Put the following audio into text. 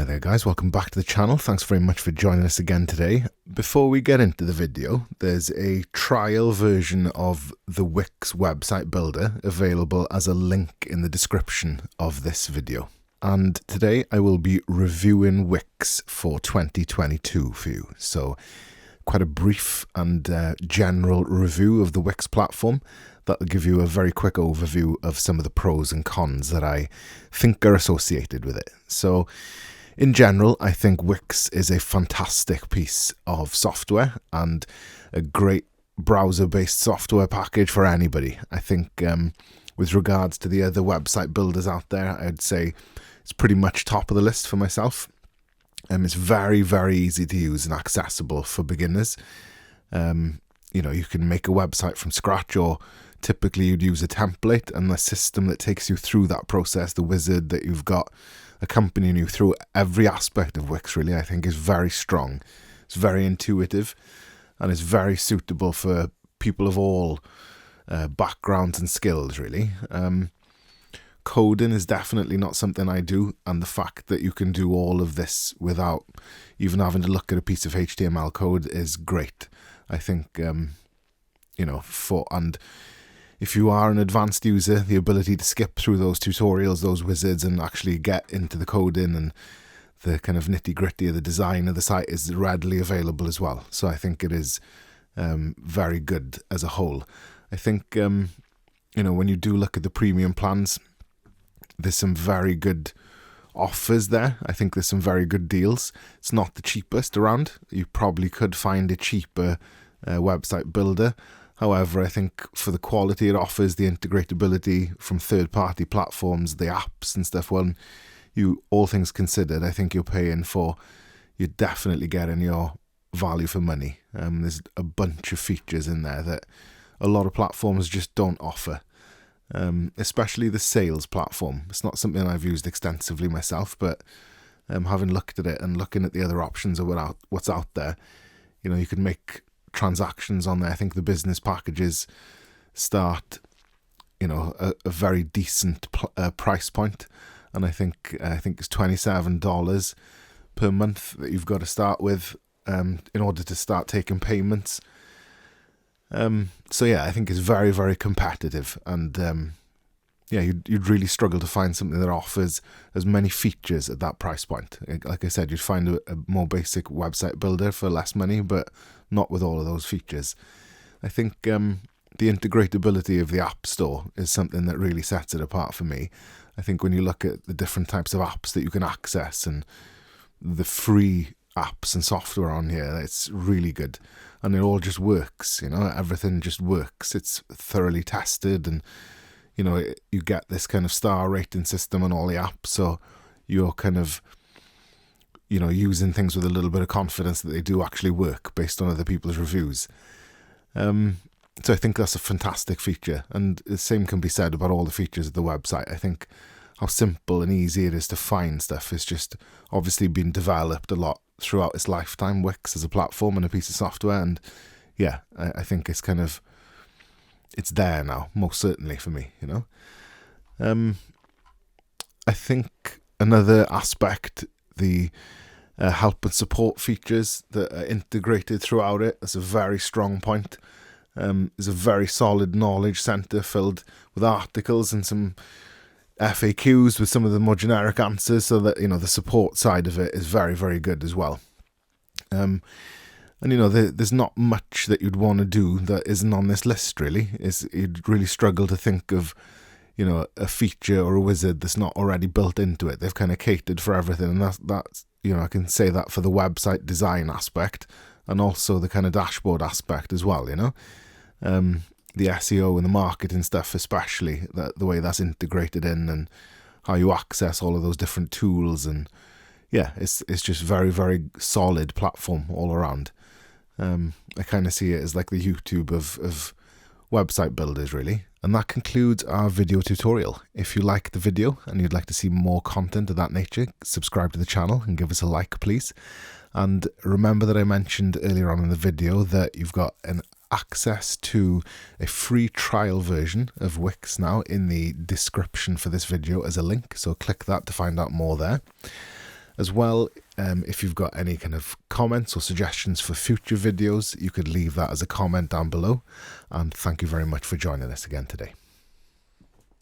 there guys, welcome back to the channel. Thanks very much for joining us again today. Before we get into the video, there's a trial version of the Wix website builder available as a link in the description of this video. And today I will be reviewing Wix for 2022 for you. So quite a brief and general review of the Wix platform. That'll give you a very quick overview of some of the pros and cons that I think are associated with it. So in general, I think Wix is a fantastic piece of software and a great browser-based software package for anybody. I think with regards to the other website builders out there, I'd say it's pretty much top of the list for myself. It's very, very easy to use and accessible for beginners. You know, you can make a website from scratch, or typically you'd use a template, and the system that takes you through that process, the wizard that you've got accompanying you through every aspect of Wix, really, I think is very strong. It's very intuitive, and it's very suitable for people of all backgrounds and skills, really. Coding is definitely not something I do, and the fact that you can do all of this without even having to look at a piece of HTML code is great. I think, you know, and if you are an advanced user, the ability to skip through those tutorials, those wizards, and actually get into the coding and the kind of nitty-gritty of the design of the site is readily available as well. So I think it is very good as a whole. I think, you know, when you do look at the premium plans, there's some very good offers there. I think there's some very good deals. It's not the cheapest around. You probably could find a cheaper website builder. However, I think for the quality it offers, the integratability from third-party platforms, the apps and stuff, well, you, all things considered, I think you're paying for, you're definitely getting your value for money. There's a bunch of features in there that a lot of platforms just don't offer. Especially the sales platform. It's not something I've used extensively myself, but having looked at it and looking at the other options of what's out there, you know, you can make transactions on there. I think the business packages start, you know, a very decent price point, and I think it's $27 per month that you've got to start with in order to start taking payments. So yeah, I think it's very, very competitive, and yeah, you'd really struggle to find something that offers as many features at that price point. Like I said, you'd find a more basic website builder for less money, but not with all of those features. I think the integratability of the App Store is something that really sets it apart for me. I think when you look at the different types of apps that you can access and the free apps and software on here, it's really good, and it all just works. You know, everything just works. It's thoroughly tested, and you know, you get this kind of star rating system on all the apps, so you're kind of, you know, using things with a little bit of confidence that they do actually work based on other people's reviews. So I think that's a fantastic feature, and the same can be said about all the features of the website. I think how simple and easy it is to find stuff is just obviously been developed a lot throughout its lifetime, Wix as a platform and a piece of software, and yeah, I think it's kind of, it's there now, most certainly for me, you know. I think another aspect, the help and support features that are integrated throughout it, that's a very strong point. There's a very solid knowledge center filled with articles and some FAQs with some of the more generic answers, so that, you know, the support side of it is very, very good as well. And you know, there's not much that you'd want to do that isn't on this list, really. You'd really struggle to think of, you know, a feature or a wizard that's not already built into it. They've kind of catered for everything, and that's you know, I can say that for the website design aspect and also the kind of dashboard aspect as well, you know. The SEO and the marketing stuff, especially, the way that's integrated in and how you access all of those different tools, and yeah, it's just very, very solid platform all around. I kind of see it as like the YouTube of website builders, really. And that concludes our video tutorial. If you liked the video and you'd like to see more content of that nature, subscribe to the channel and give us a like, please. And remember that I mentioned earlier on in the video that you've got an access to a free trial version of Wix now in the description for this video as a link, so click that to find out more there. As well, if you've got any kind of comments or suggestions for future videos, you could leave that as a comment down below. And thank you very much for joining us again today.